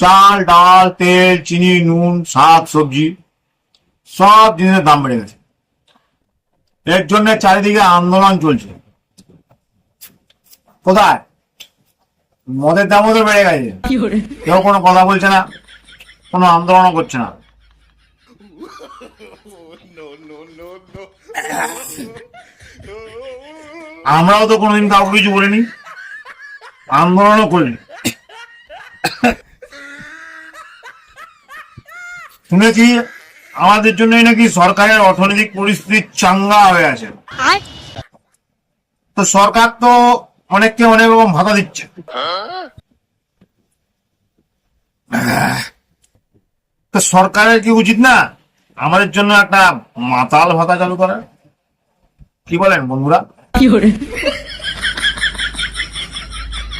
চাল ডাল তেল চিনি নুন শাক সবজি সব জিনিসের দাম বেড়ে গেছে। এর জন্য চারিদিকে আন্দোলন চলছে। কোথায়? মদের দামও তো বেড়ে গেছে, কেউ কোনো কথা বলছে না, কোনো আন্দোলনও করছে না। আমরাও তো কোনোদিন কাউকে কিছু বলিনি, আন্দোলনও করিনি। শুনেছি আমাদের জন্যই নাকি সরকারের অর্থনৈতিক পরিস্থিতি চাঙ্গা হয়ে আছে। তো সরকার তো অনেককে অনেক রকম ভাতা দিচ্ছে, তো সরকারের কি উচিত না আমাদের জন্য একটা মাতাল ভাতা চালু করা? কি বলেন বন্ধুরা?